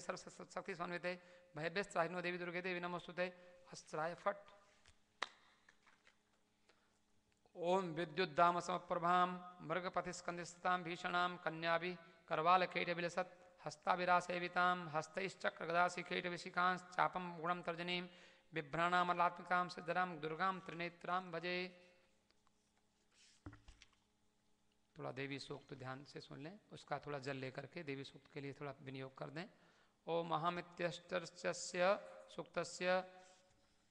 सर्वशक्तिस्थे सर्वशक्ति समन्विते भयभ्यस्त्राहिनो देवी दुर्गे देवी नमोस्तुते। अस्त्राय फट। ओम विद्युद्दाम समप्रभां मृगपतिस्कंदिस्तां भीषणां कन्याभि करवालकेटविलसत् हस्ताभिरासेवितां हस्तैश्चक्रगदाशिखेटविशिखांश् चापं गुणं तर्जनीं बिभ्राणामलात्मिकां सिद्धरां दुर्गां त्रिनेत्रां भजे। थोड़ा देवी सूक्त ध्यान से सुन लें, उसका थोड़ा जल लेकर के देवी सूक्त के लिए थोड़ा विनियोग कर दें। ओम अहमित्यष्टस्य सूक्तस्य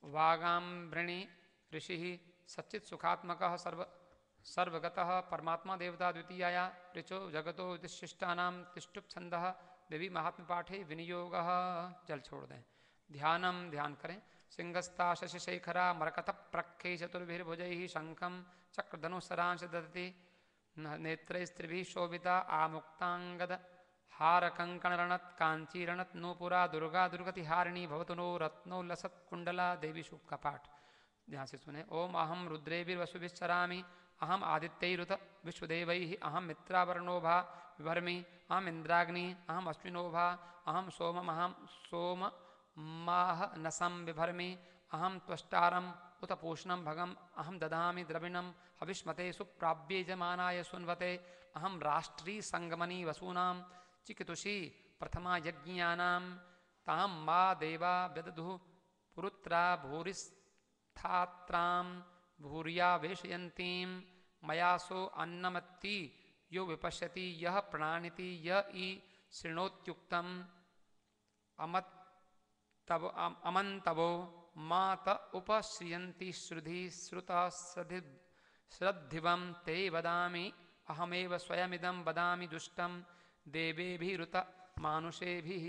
वागाम्भृणि ऋषिः सच्चित सुखात्मकः सर्वगतः परमात्मा देवता द्वितीयाया ऋचो जगतो विशिष्टानां तिष्ठुप छंदः देवी महात्म्य पाठे विनियोगः। जल छोड़ दें। ध्यान करें। सिंहस्ता शशिशेखरा मरकथ प्रख्ये चतुर्भिर्भुजैः शंखं चक्रधनुसरांश ददति नेत्रैस्त्रिभिः शोभिता आमुक्तांगद हारकंकणरणत् कांचीरणत् नूपुरा दुर्गा दुर्गतिहारिणी भवतु नो रत्नोल्लसत् कुंडला। देवी सूक्त का पाठ ध्यान से सुने। ओम अहम रुद्रेभिर्वसुभिश्चरामि अहम आदित्यैरुत विश्वदेवैः अहम मित्रावरणोभा विभर्मि अहम इंद्राग्नि अहम अश्विनोभा अहम सोममाहनसं बिभर्मि अहम त्वष्टारम उत पूष्णं भगम अहम ददामि द्रविणं हविष्मते सुप्राव्ये जमानाय सुन्वते अहम राष्ट्री संगमनी वसूनां चिकितुषी प्रथमा यज्ञानां तां मा देवा व्यदधुः पुरुत्रा भूरिस्थात्रां भूरिया वेशयन्तीं मयासो अन्नमत्ति यो विपश्यति यः प्राणिति य इ शृणोत्युक्तम् अमन्तवो मात उपश्रियन्ति श्रुधि श्रुतः श्रद्धिवं ते वदामि अहमेव स्वयमिदं वदामि दुष्टं देवेभिरुत मानुषेभिः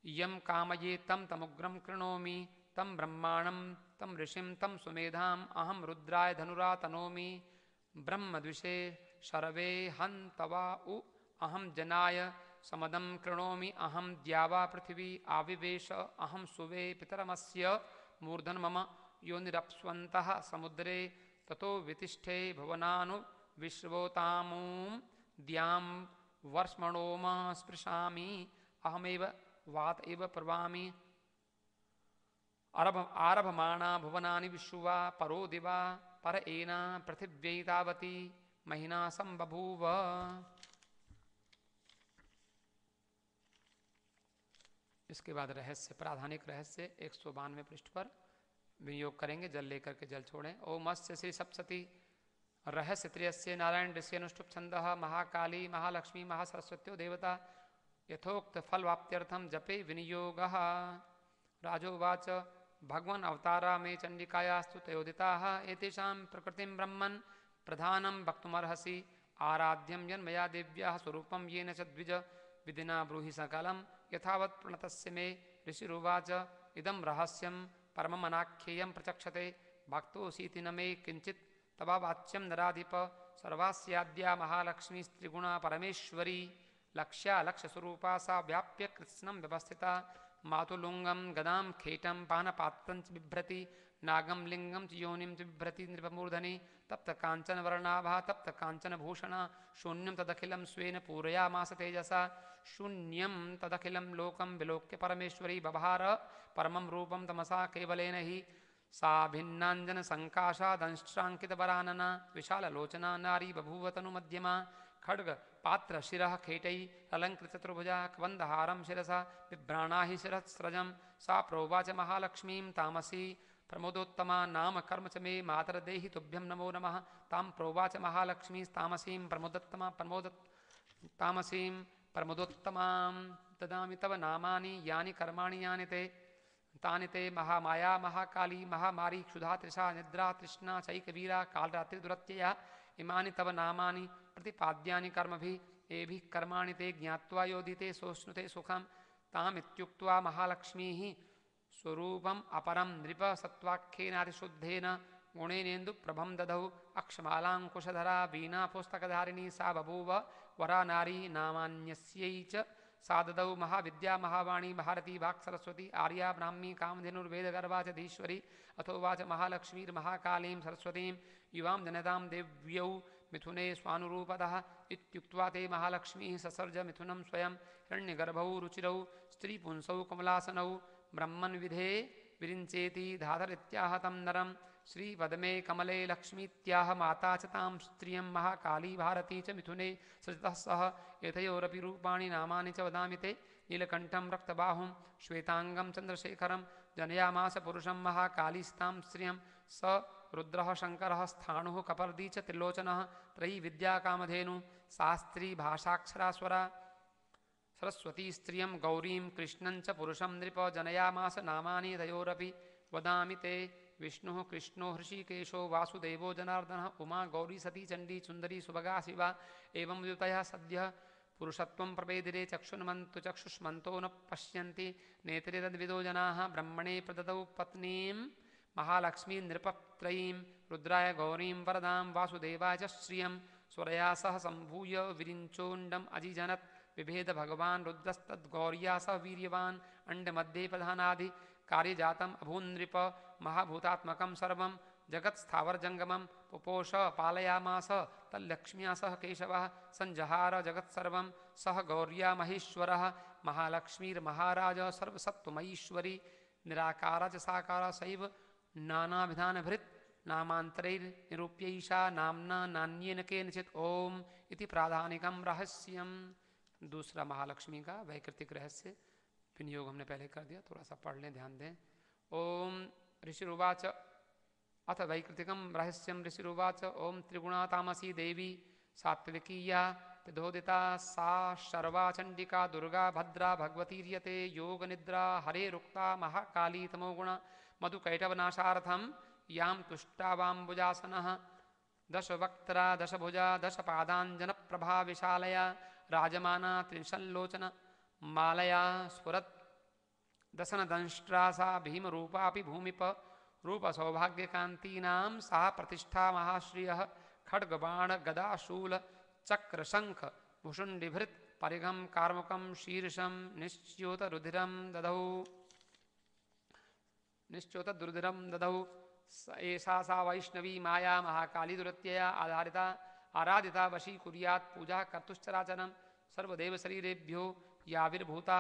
यं कामये तं तमुग्रं कृणोमि तं ब्रह्माणं तं ऋषिं तं सुमेधाम् अहं रुद्राय धनुरा तनोमि ब्रह्मद्विषे शर्वे हन्तवा उ अहं जनाय समदं कृणोमि अहं द्यावा पृथिवी आविवेश अहं सुवे पितरमस्य मूर्धन मम योनिरप्स्वन्तः समुद्रे ततो वितिष्ठे भुवनानु विश्वोतामूं द्यां वर्ष्मणोम स्पृशामि अहमेव वात एव प्रवामि आरभमाणा भुवनानि विश्वा परो दिवा पर एना पृथिव्यै तावती महिना संबभूव। इसके बाद रहस्य प्राधानिक रहस्य 192 पृष्ठ पर विनियोग करेंगे। जल लेकर के जल छोड़ें। ओम अस्य श्री सप्तशती रहस्य त्रयस्य नारायण ऋषि अनुष्टुप छंदः महाकाली महालक्ष्मी महासरस्वत्यो देवता यथोक्त फलवाप्त्यर्थम जपे विनियोगः। राजोवाच भगवन् अवतारा मे चंडिकायास्तु तयोदिताः एतेषां प्रकृतिं ब्रह्मन् प्रधानं वक्तुमर्हसि आराध्यं यन्मया देव्याः स्वरूपं येन च द्विज विधिना ब्रूहि सकलं यथावत् प्रणतस्य मे ऋषिरुवाच इदं रहस्यं परममनाख्येयं प्रचक्षते भक्तोऽसीति न मे किञ्चित् तवावाच्यं नराधिप सर्वास्याद्या महालक्ष्मीस्त्रिगुणा परमेश्वरी लक्ष्या लक्ष्यस्वरूपा सा व्याप्य कृत्स्नं व्यवस्थिता मातुलुंगं गदां खेटं पानपात्रं च बिभ्रति नागं लिंगं च योनिं च बिभ्रति नृपमूर्धनि तप्त कांचन वर्णाभा तप्त कांचन भूषणा शून्यं तदखिलं स्वेन पूरयामास तेजसा शून्यं तदखिलं लोकं विलोक्य परमेश्वरी बभार परमं रूपं तमसा केवलेन हि सा भिन्नाञ्जन संकाशा दंष्ट्राङ्कितवरानना विशाललोचना नारी बभूवतनु मध्यमा खड्ग पात्र शिरः खेटै अलंकृत चतुर्भुजा कबन्धहारं शिरसा बिभ्राणा हि शिरस्रजं सा प्रोवाच महालक्ष्मीं तामसी प्रमोदोत्तमा नाम कर्म च मे मातरदेहि तुभ्यं नमो नमः तां प्रोवाच महालक्ष्मीस्तामसीं तामसीं प्रमोदोत्तमां ददामि तव नामानि यानि कर्माणि यानि ते तानि ते महामाया महाकाली महामारी क्षुधा तृषा निद्रा तृष्णा चैकवीरा कालरात्रि दुरत्यया इमानि तव नामानि प्रतिपाद्यानि कर्मभिः एभिः कर्माणि ते ज्ञात्वा योधिते सोऽश्नुते सुखं तामित्युक्त्वा महालक्ष्मीः स्वरूपम् अपरं नृप सत्त्वाख्येनातिशुद्धेन गुणेनेन्दु प्रभं ददौ अक्षमालाङ्कुशधरा वीणा पुस्तकधारिणी सा बभूव वरा नारी नामान्यस्यै च सा ददौ महाविद्या महावाणी भारती वाक्सरस्वती आर्या ब्राह्मी कामधेनुर्वेदगर्भा च धीश्वरी अथोवाच महालक्ष्मीर्महाकालीं सरस्वतीं युवां जनतां देव्यौ मिथुने स्वानुरूपतः इत्युक्त्वा ते महालक्ष्मीः ससर्ज मिथुनं स्वयं हिरण्यगर्भौ रुचिरौ स्त्रीपुंसौ कमलासनौ ब्रह्मन्विधे विरिञ्चेति धाधरित्याह तं नरं श्रीपद्मे कमले लक्ष्मीत्याह माता च तां स्त्रियं महाकाली भारती च मिथुने सृजतः सह एतयोरपि रूपाणि नामानि च वदामि ते नीलकण्ठं रक्तबाहुं श्वेताङ्गं चन्द्रशेखरं जनयामास पुरुषं महाकालीस्तां स्त्रियं स रुद्रः शङ्करः स्थाणुः कपर्दी च त्रिलोचनः त्रयी विद्याकामधेनु शास्त्री भाषाक्षरास्वरा सरस्वती स्त्रियं गौरीं कृष्णं च पुरुषं नृप जनयामास नामानि तयोरपि वदामि ते विष्णुः कृष्णो हृषिकेशो वासुदेवो जनार्दनः उमा गौरी सती चण्डी सुन्दरी सुभगा शिवा एवं द्युतयः सद्यः पुरुषत्वं प्रपेदिरे चक्षुन्मन्तु चक्षुष्मन्तो न पश्यन्ति नेत्रे तद्विदो जनाः ब्रह्मणे प्रददौ पत्नीं महालक्ष्मीं नृपत्रयीं रुद्राय गौरीं वरदां वासुदेवाय च श्रियं स्वरया सह सम्भूय विरिञ्चोण्डम् अजिजनत् विभेद भगवान् रुद्रस्तद्गौर्या सह वीर्यवान् अण्डमध्ये प्रधानादि कार्यजातम् अभून्नृप महाभूतात्मकं सर्वं जगत्स्थावरजङ्गमं पुपोष पालयामास तल्लक्ष्म्या सह केशवः सञ्जहार जगत्सर्वं सह गौर्या महेश्वरः महालक्ष्मीर्महाराज सर्वसत्त्वमयीश्वरी निराकार च साकार सैव नानाविधानभृत् नामान्तरैर्निरूप्यैषा नाम्ना नान्येन केनचित् ओम इति प्राधानिकं रहस्यम। दूसरा महालक्ष्मी का वैकृतिक रहस्य विनियोग हमने पहले कर दिया, थोड़ा सा पढ़ लें, ध्यान दें। ओम ऋषिरुवाच अथ वैकृतिकं रहस्यं ऋषिरुवाच ओम त्रिगुणा तामसी देवी सात्विकीया त्रिधोदिता सा शर्वा चण्डिका दुर्गा भद्रा भगवतीर्यते योगनिद्रा हरेरुक्ता महाकाली तमोगुणा मधुकैटवनाशार्थं यां तुष्टावाम्बुजासनः दशवक्त्रा दशभुजा दशपादाञ्जनप्रभा विशालया राजमाना त्रिंशल्लोचन मालया स्फुरत् दशनदंष्ट्रा सा भीमरूपापि भूमिप रूपसौभाग्यकान्तीनां सा प्रतिष्ठा महाश्रियः खड्गबाण गदाशूल चक्रशङ्ख भुषुण्डिभृत् परिघं कार्मुकं शीर्षं निश्च्योतरुधिरं ददौ एषा सा वैष्णवी माया महाकाली दुरत्यया आराधिता वशी कुर्यात् पूजा कर्तुश्चराचरं सर्वदेवशरीरेभ्यो याविर्भूता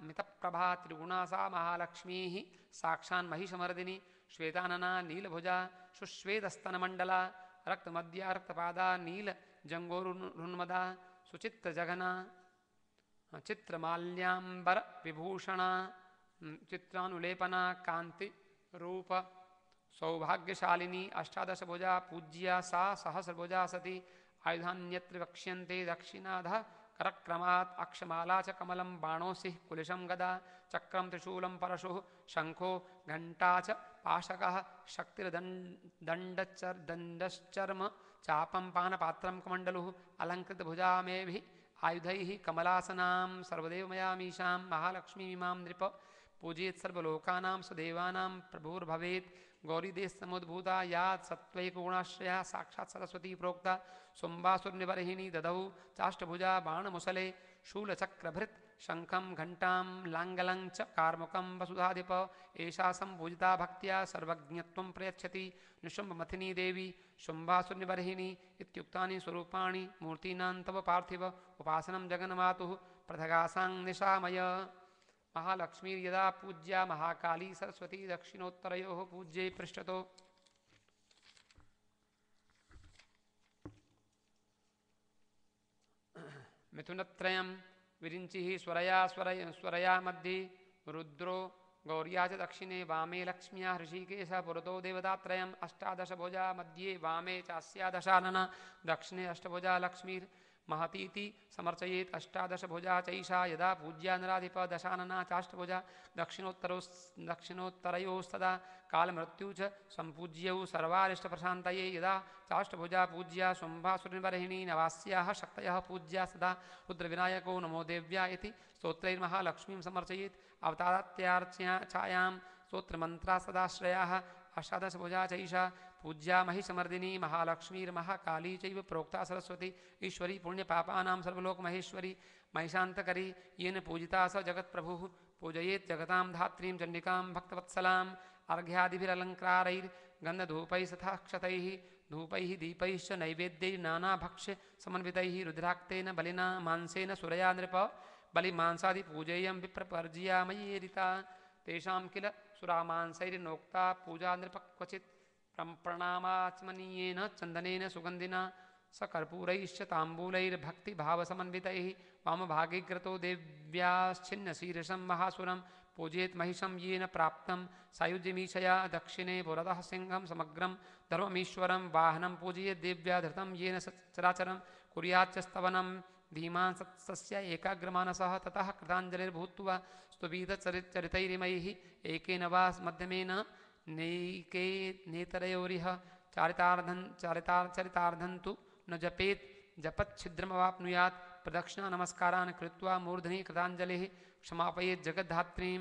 मितप्रभा त्रिगुणा सा महालक्ष्मीः साक्षान् महिषमर्दिनी श्वेतानना नीलभुजा सुश्वेतस्तनमण्डला रक्तमद्या रक्तपादा नीलजङ्गोरुन्मदा सुचित्रजघना चित्रमाल्याम्बर विभूषणा चित्रानुलेपना कान्तिरूप सौभाग्यशालिनी अष्टादशभुजा पूज्या सा सहस्रभुजा सती आयुधान्यत्र वक्ष्यन्ते दक्षिणाधः करक्रमात् अक्षमाला च कमलं बाणोसिः कुलिशं गदा चक्रं त्रिशूलं परशुः शङ्खो घण्टा च पाशकः शक्तिर्दण्डश्चर्म चापं पानपात्रं कमण्डलुः अलङ्कृतभुजामेभिः आयुधैः कमलासनां सर्वदेवमयामीशां महालक्ष्मीमिमां नृप पूजयेत् सर्वलोकानां सदेवानां प्रभुर्भवेत् गौरीदेशसमुद्भूता या सत्त्वैकगुणाश्रया साक्षात् सरस्वती प्रोक्ता सुम्बासुरनिबर्हिणी ददौ चाष्टभुजा बाणमुसले शूलचक्रभृत् शङ्खं घण्टां लाङ्गलं च कार्मुकं वसुधाधिप एषा सम्पूजिता भक्त्या सर्वज्ञत्वं प्रयच्छति निशुम्भमथिनी देवी शुम्भासुरनिबर्हिणी इत्युक्तानि स्वरूपाणि मूर्तीनां तव पार्थिव उपासनं जगन्मातुः पृथगासां निशामय। महालक्ष्मीर्यदा पूज्या महाकाली सरस्वती दक्षिणोत्तरयोः पूज्ये पृष्ठतो मिथुनत्रयं विरिञ्चिः स्वरया मध्ये रुद्रो गौर्या च दक्षिणे वामे लक्ष्म्या ऋषिकेशः पुरतो देवतात्रयम् अष्टादशभुजा मध्ये वामे चास्या दशानना दक्षिणे अष्टभुजा लक्ष्मीर्महतीति समर्चयेत् अष्टादशभुजा चैषा यदा पूज्या नराधिप दशानना चाष्टभुजा दक्षिणोत्तरयोस्तदा कालमृत्यु च सम्पूज्यौ सर्वारिष्टप्रशान्तये यदा चाष्टभुजा पूज्या शुम्भासुरनिबर्हिणी नवास्याः शक्तयः पूज्या सदा रुद्रविनायको नमो देव्या इति स्तोत्रैर्महालक्ष्मीं समर्चयेत् अवतारात्यार्च्यां स्तोत्रमन्त्रा सदाश्रयाः अष्टादशभुजा चैषा पूज्या महिषमर्दिनी महालक्ष्मीर्महाकाली चैव प्रोक्ता सरस्वती ईश्वरी पुण्यपापानां सर्वलोकमहेश्वरी महिषान्तकरी येन पूजिता स जगत्प्रभुः पूजयेत् जगतां धात्रीं चण्डिकां भक्तवत्सलाम् अर्घ्यादिभिरलङ्कारैर्गन्धधूपैः तथा क्षतैः धूपैः दीपैश्च नैवेद्यैः नानाभक्ष्य समन्वितैः रुद्राक्तेन बलिना मांसेन सुरया नृप बलिमांसादि पूजेयं विप्रपर्जयामयेरिता तेषां किल सुरामांसैर्नोक्ता पूजा नृप क्वचित् प्रणामाचमनीयेन चन्दनेन सुगन्धिना सकर्पूरैश्च ताम्बूलैर्भक्तिभावसमन्वितैः वामभागे देव्याश्छिन्नशीर्षं महासुरं पूजेत महिषं येन प्राप्तं सायुज्यमीशया दक्षिणे पुरतः सिंहं समग्रं धर्ममीश्वरं वाहनं पूजयेत् देव्या धृतं येन चराचरं कुर्याच्च स्तवनं धीमान् सत्सस्य एकाग्रमानसः ततः कृताञ्जलिर्भूत्वा स्तुभितचरितैरिमैः एकेन वा मध्यमेन नैके नेतरयोरिह चरितार्धन्तु न जपेत् जपच्छिद्रमवाप्नुयात् प्रदक्षिणा नमस्कारान् कृत्वा मूर्धनि कृताञ्जलिः क्षमापयेत् जगद्धात्रीं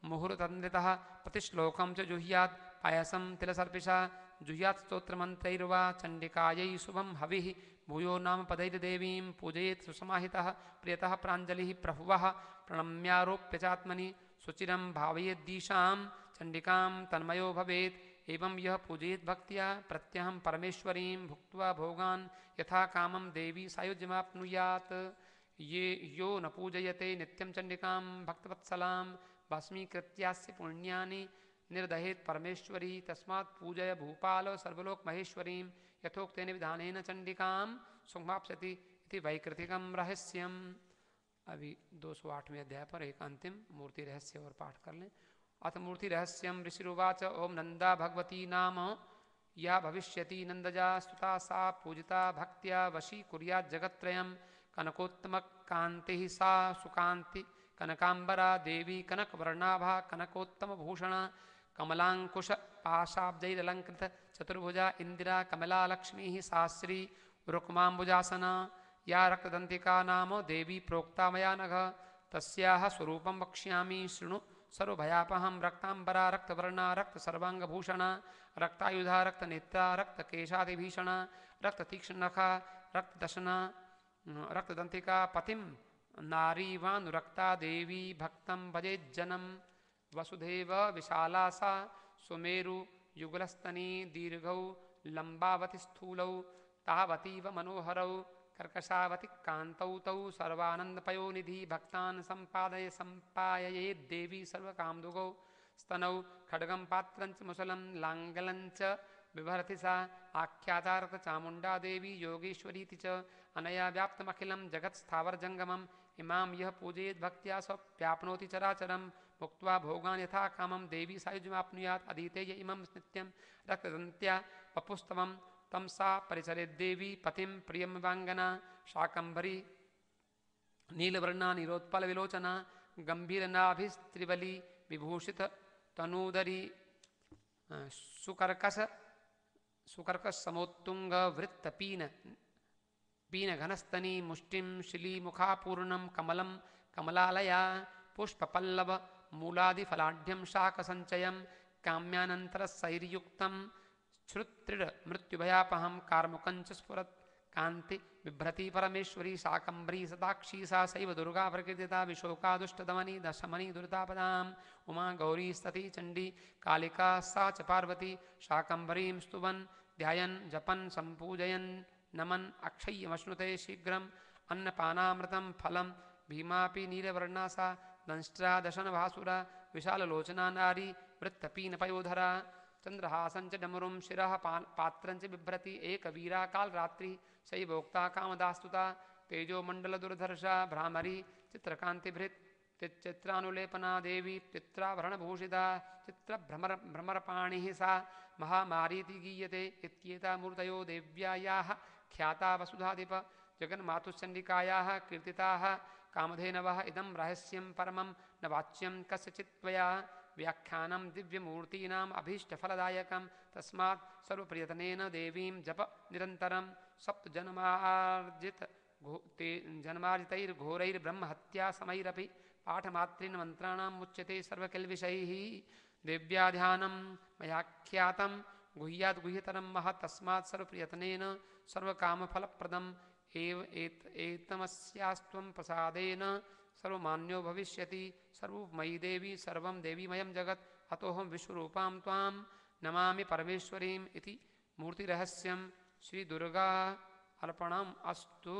मुहुर्तन्द्रितः प्रतिश्लोकं च जुह्यात् पायसं तिलसर्पिषा जुह्यात् स्तोत्रमन्त्रैर्वा चण्डिकायै शुभं हविः भूयो नाम पदैर्देवीं पूजयेत् सुसमाहितः प्रियतः प्राञ्जलिः प्रभुवः प्रणम्यारोप्य चात्मनि सुचिरं भावयेद्दीशां चण्डिकां तन्मयो भवेत् एवं यः पूजयेत् भक्त्या प्रत्यहं परमेश्वरीं भुक्त्वा भोगान् यथा कामं देवी सायुज्यमाप्नुयात् ये यो न पूजयते नित्यं चण्डिकां भक्तवत्सलां भस्मीकृत्यास्य पुण्यानि निर्दहेत् परमेश्वरी तस्मात् पूजय भूपाल सर्वलोकमहेश्वरीं यथोक्तेन विधानेन चण्डिकां सुखमाप्स्यति इति वैकृतिकं रहस्यम्। अभी 208वें अध्याय पर एक अंतिम मूर्ति रहस्य और पाठ कर लें। अथ मूर्ति रहस्यम ऋषिरुवाच ओम नंदा भगवती नाम या भविष्यति नंदजा स्तुता सा पूजिता भक्त्या वशी कुर्यात् जगत्त्रयम् कनकोत्तम कांति सा सुकांति कनकांबरा देवी कनकवर्णाभा कनकोत्तम भूषण कमलांकुश पाशाब्जैरलंकृत चतुर्भुजा इंदिरा कमला लक्ष्मी साश्री रुक्मांबुजासना या रक्तदंतिका नाम देवी प्रोक्ता मया नघ तस्याः स्वरूपं वक्ष्यामि शृणु सर्वभयापहं रक्तांबरा रक्तवर्णा रक्तसर्वांगभूषणा रक्तायुधा रक्तनेत्रा रक्तकेशादिभीषणा रक्ततीक्ष्णनखा रक्तदशना रक्तदंतिका पतिं नारीवानुरक्ता देवी भक्तं भजेज्जनं वसुधैव विशाला सा सुमेरु युगलस्तनी दीर्घौ लंबावति स्थूलौ तावतीव मनोहरौ कर्कशावति कांतौ तौ सर्वानंदपयोनिधि भक्तान् संपाययेत् देवी सर्वकामदुगौ स्तनौ खड्गं पात्रं च मुसलं लाङ्गलं च बिभर्ति सा आख्याता चामुण्डा देवी योगेश्वरीति च अनया व्याप्तमखिलं जगत्स्थावरजङ्गमम् इमां यः पूजयेत् भक्त्या स व्याप्नोति चराचरं मुक्त्वा भोगान् यथा कामं देवी सायुज्यमाप्नुयात् अधीतेय इमं नित्यं रक्तदन्त्या वपुस्तवं तम सा परिचरेद्देवी पतिं प्रियमवांगना शाकंभरी नीलवर्णा निरोत्पल विलोचना गंभीरनाभिस्त्रिवली विभूषित तनूदरी सुकर्कश समोत्तुंग वृत्त पीन घनस्तनी मुष्टिं शिली मुखापूर्णं कमलं कमलालया पुष्पपल्लव मूलादिफलाढ्यं शाकसञ्चयं काम्यानन्तरसैर्युक्तं श्रुत्रिड मृत्युभयापहं कार्मुकंच स्फुरत् कांति बिभ्रती परमेश्वरी शाकंभरी सदाक्षी सा सैव दुर्गा प्रकृतिता विशोका दुष्टदमनी दशमनी दुर्तापदाम् उमा गौरी सती चंडी कालिका सा च पार्वती शाकंभरीं स्तुवन् ध्यायन् जपन् संपूजयन् नमन् अक्षय्यमश्नुते शीघ्रम् अन्नपानामृतं फलं भीमापि नीलवर्णा सा दंष्ट्रा दशनभासुरा विशाललोचना नारी वृत्तपीनपयोधरा चंद्रहासंच डमरुं शिरः पात्रंच बिभ्रति एक वीरा काल रात्रि सैवोक्ता कामदास्तुता तेजोमंडल दुर्धर्षा भ्रामरी चित्रकांतिभृत चित्रानुलेपना देवी चित्राभरणभूषिता चित्रभ्रमरपाणिः सा महामारीति गीयते इत्येता मूर्तयो देव्यायाः ख्याता वसुधाधिप जगन्मातुश्चण्डिकायाः कीर्तिताः कामधेनवः इदं रहस्यं परमं न वाच्यं कस्यचित् त्वया व्याख्यानं दिव्यमूर्तीनाम् अभीष्टफलदायकं तस्मात् सर्वप्रयत्नेन देवीं जप निरन्तरं जन्मार्जितैर्घोरैर्ब्रह्महत्या समैरपि पाठमात्रेण मन्त्राणां मुच्यते सर्वकिल्बिषैः देव्या ध्यानं मयाख्यातं गुह्यात् गुह्यतरं महत् तस्मात् सर्वप्रयत्नेन सर्वकामफलप्रदम् एतमस्यास्त्वं प्रसादेन सर्वमान्यो भविष्यति सर्वमयी देवी सर्वं देवीमयं जगत् अतोऽहं विश्वरूपां त्वां नमामि परमेश्वरीम् इति मूर्ति रहस्यम श्री दुर्गा अर्पणम अस्तु।